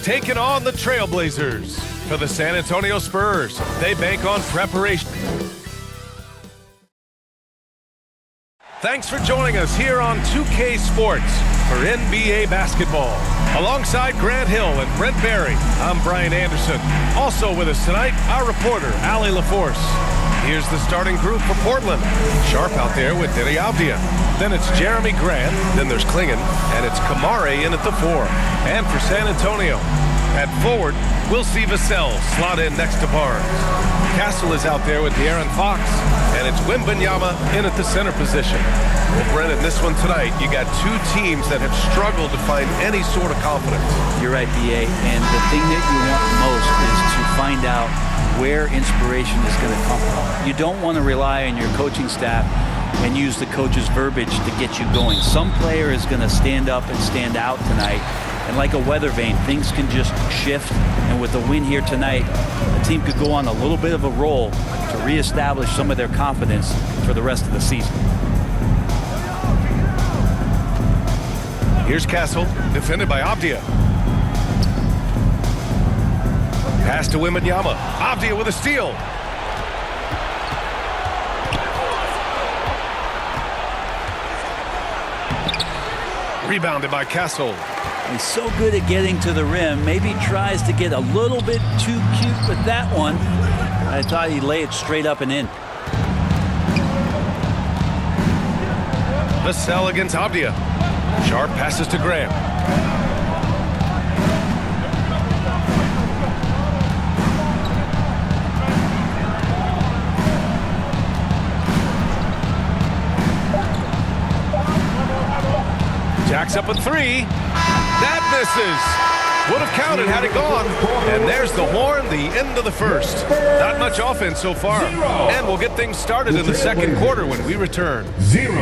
taking on the Trailblazers. For the San Antonio Spurs, they bank on preparation. Thanks for joining us here on 2K Sports for NBA basketball. Alongside Grant Hill and Brent Barry, I'm Brian Anderson. Also with us tonight, our reporter, Allie LaForce. Here's the starting group for Portland. Sharp out there with Deni Avdija. Then it's Jerami Grant, then there's Klingon, and it's Kamare in at the 4. And for San Antonio, at forward, we'll see Vassell slot in next to Barnes. Castle is out there with De'Aaron Fox, and it's Wembanyama in at the center position. Well, Brent, in this one tonight, you got two teams that have struggled to find any sort of confidence. You're right, B.A., and the thing that you want most is to find out where inspiration is going to come from. You don't want to rely on your coaching staff and use the coach's verbiage to get you going. Some player is going to stand up and stand out tonight, and like a weather vane, things can just shift. And with the win here tonight, the team could go on a little bit of a roll to reestablish some of their confidence for the rest of the season. Here's Castle, defended by Avdija. Pass to Wembanyama. Avdija with a steal. Rebounded by Castle. He's so good at getting to the rim. Maybe tries to get a little bit too cute with that one. I thought he'd lay it straight up and in. Vassell against Avdija. Sharp passes to Grant. Jacks up a 3. That misses. Would have counted had it gone. And there's the horn, the end of the first. Not much offense so far. And we'll get things started in the second quarter when we return. 0.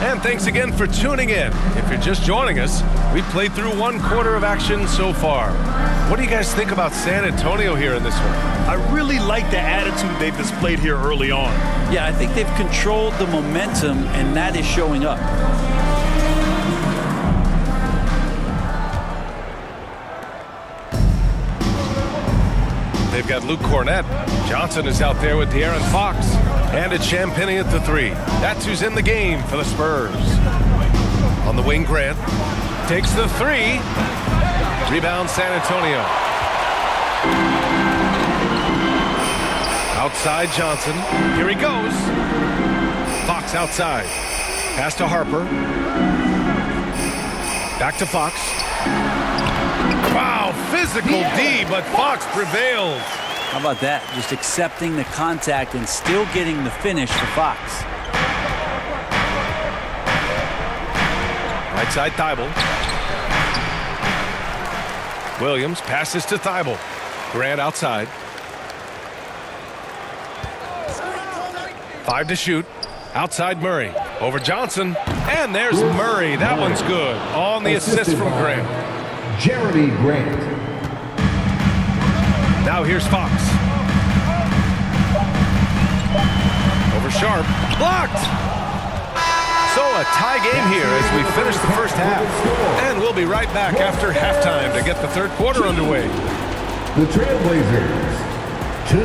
And thanks again for tuning in. If you're just joining us, we've played through one quarter of action so far. What do you guys think about San Antonio here in this one? I really like the attitude they've displayed here early on. Yeah, I think they've controlled the momentum, and that is showing up. They've got Luke Cornett. Johnson is out there with De'Aaron Fox. And it's Champagnie at the 3. That's who's in the game for the Spurs. On the wing, Grant takes the 3. Rebound, San Antonio. Outside, Johnson. Here he goes. Fox outside. Pass to Harper. Back to Fox. Wow, physical D, but Fox prevails. How about that? Just accepting the contact and still getting the finish for Fox. Right side, Thybulle. Williams passes to Thybulle. Grant outside. 5 to shoot. Outside Murray. Over Johnson. And there's Murray. That one's good. On the assist from Grant. Jerami Grant. Now here's Fox. Over Sharp. Blocked! So a tie game here as we finish the first half. And we'll be right back after halftime to get the third quarter underway. The Trailblazers, 2.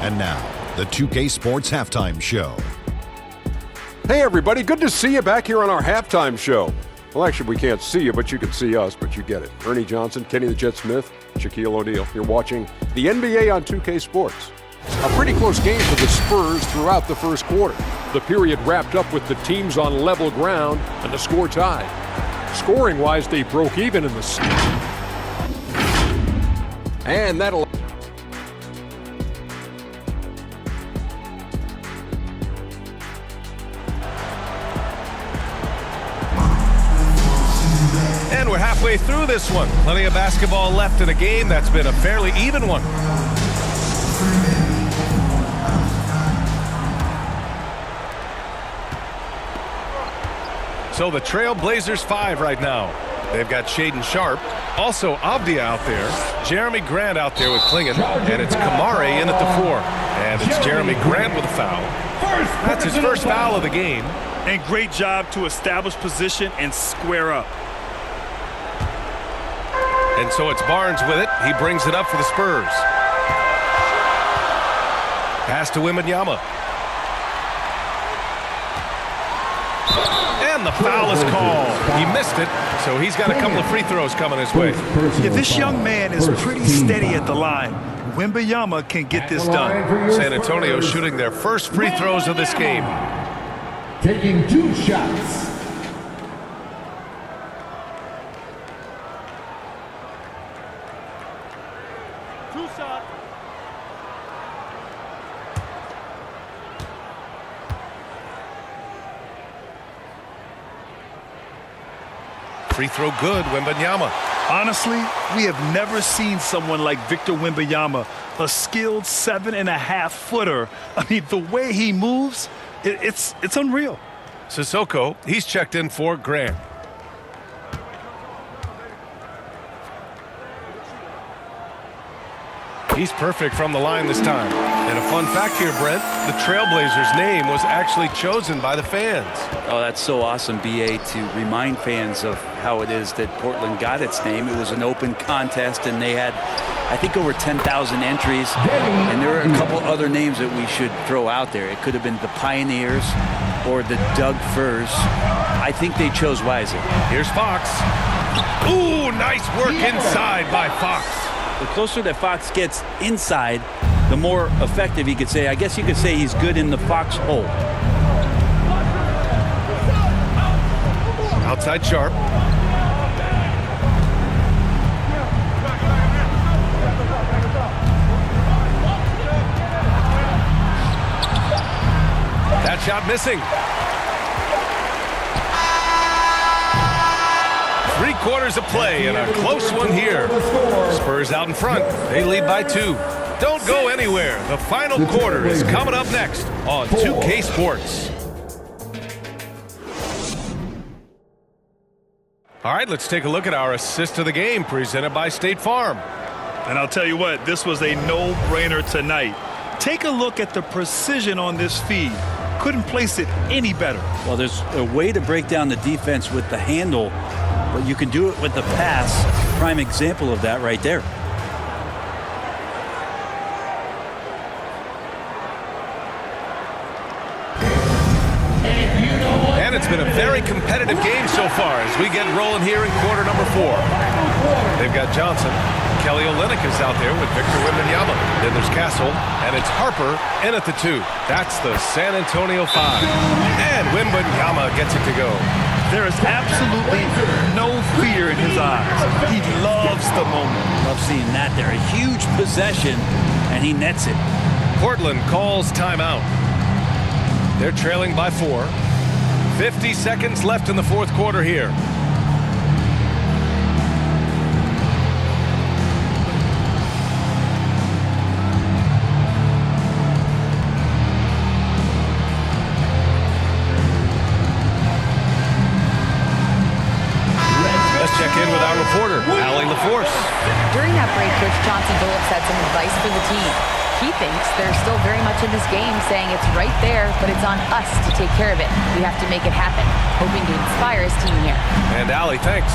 And now, the 2K Sports Halftime Show. Hey everybody, good to see you back here on our halftime show. Well, actually, we can't see you, but you can see us, but you get it. Ernie Johnson, Kenny the Jet Smith, Shaquille O'Neal. You're watching the NBA on 2K Sports. A pretty close game for the Spurs throughout the first quarter. The period wrapped up with the teams on level ground and the score tied. Scoring-wise, they broke even in the season. And that'll... And we're halfway through this one. Plenty of basketball left in a game that's been a fairly even one. So the Trailblazers 5 right now. They've got Shaedon Sharp. Also Avdija out there. Jerami Grant out there with Klingon. And it's Kamare in at the 4. And it's Jerami Grant with a foul. That's his first foul of the game. And great job to establish position and square up. And so it's Barnes with it. He brings it up for the Spurs. Pass to Wembanyama. And the foul is called. He missed it, so he's got a couple of free throws coming his way. Yeah, this young man is pretty steady at the line. Wembanyama can get this done. San Antonio shooting their first free throws of this game. Taking 2 shots. Free throw good, Wembanyama. Honestly, we have never seen someone like Victor Wembanyama, a skilled 7.5-footer. I mean, the way he moves, it's unreal. Sissoko, he's checked in for Grant. He's perfect from the line this time. And a fun fact here, Brent, the Trailblazers' name was actually chosen by the fans. Oh, that's so awesome, BA, to remind fans of how it is that Portland got its name. It was an open contest, and they had, I think, over 10,000 entries. And there are a couple other names that we should throw out there. It could have been the Pioneers or the Doug Furs. I think they chose wisely. Here's Fox. Ooh, nice work inside by Fox. The closer that Fox gets inside, the more effective he could say. I guess you could say he's good in the Fox hole. Outside Sharp. That shot missing. 3/4 of play and a close one here. Spurs out in front. They lead by 2. Don't go anywhere. The final quarter is coming up next on 2K Sports. All right, let's take a look at our assist of the game presented by State Farm. And I'll tell you what, this was a no-brainer tonight. Take a look at the precision on this feed. Couldn't place it any better. Well, there's a way to break down the defense with the handle, but you can do it with the pass. Prime example of that right there. And it's been a very competitive game so far as we get rolling here in quarter number 4. They've got Johnson. Kelly Olynyk is out there with Victor Wembanyama. Then there's Castle, and it's Harper in at the 2. That's the San Antonio 5. And Wembanyama gets it to go. There is absolutely no fear in his eyes. He loves the moment. Love seeing that there. A huge possession, and he nets it. Portland calls timeout. They're trailing by 4. 50 seconds left in the fourth quarter here. Check in with our reporter, Allie LaForce. During that break, Coach Johnson Phillips had some advice for the team. He thinks they're still very much in this game, saying it's right there, but it's on us to take care of it. We have to make it happen, hoping to inspire his team here. And Allie, thanks.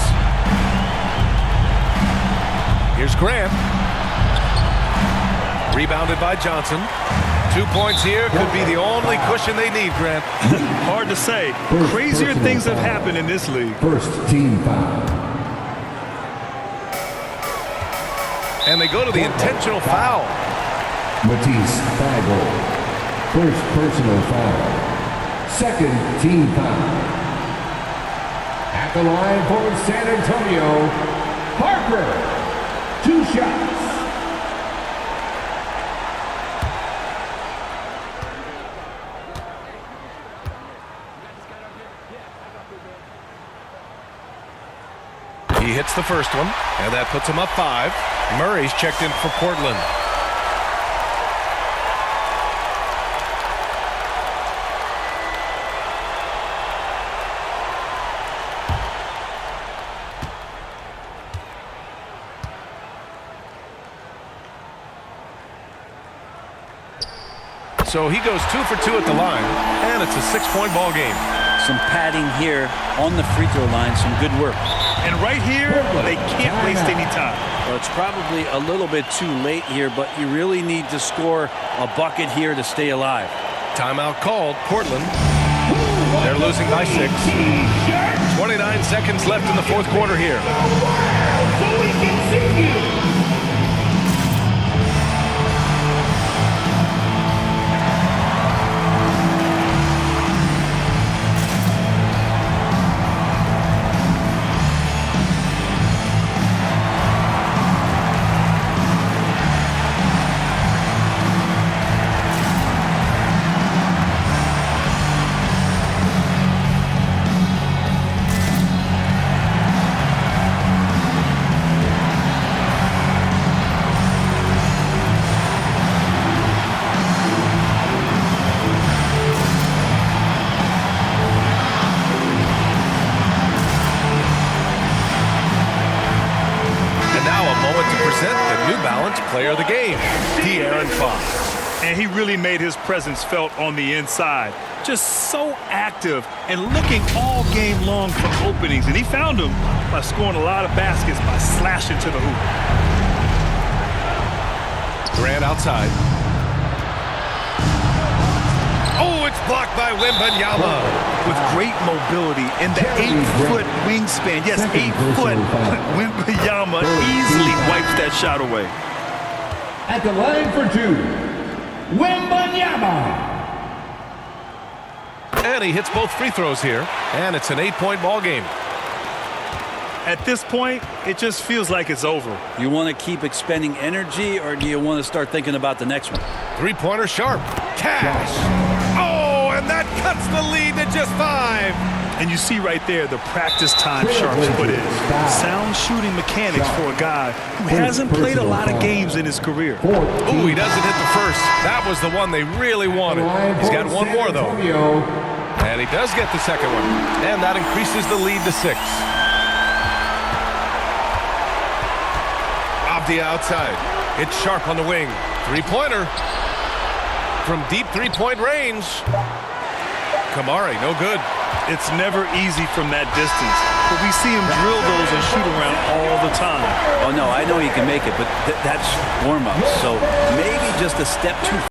Here's Grant. Rebounded by Johnson. 2 points here could be the only cushion they need, Grant. Hard to say. Crazier things have happened in this league. First team foul. And they go to the intentional foul. Matisse Thybulle. First personal foul. Second team foul. At the line for San Antonio, Harper. 2 shots. He hits the first one, and that puts him up 5. Murray's checked in for Portland. so he goes 2 for 2 at the line, and it's a 6-point ball game. Some padding here on the free throw line, some good work. And right here, they can't waste any time. Well, it's probably a little bit too late here, but you really need to score a bucket here to stay alive. Timeout called, Portland. They're losing by 6. 29 seconds left in the fourth quarter here. Player of the game, De'Aaron Fox. And he really made his presence felt on the inside. Just so active and looking all game long for openings. And he found them by scoring a lot of baskets by slashing to the hoop. Grant outside. Oh, it's blocked by Wembanyama. With great mobility and the 8-foot wingspan. Yes, 8 foot. Wembanyama easily wipes that shot away. At the line for 2, Wembanyama. And he hits both free throws here, and it's an 8-point ball game. At this point, it just feels like it's over. You want to keep expending energy, or do you want to start thinking about the next one? Three-pointer sharp. Cash. Oh, and that cuts the lead to just 5. And you see right there the practice time Sharp's put in. Sound shooting mechanics for a guy who hasn't played a lot of games in his career. Ooh, he doesn't hit the first. That was the one they really wanted. He's got one more, though. And he does get the second one. And that increases the lead to 6. Avdija outside. It's Sharp on the wing. Three-pointer. From deep three-point range. Kamari, no good. It's never easy from that distance, but we see him drill those and shoot around all the time. Oh, no, I know he can make it, but that's warm-up, so maybe just a step too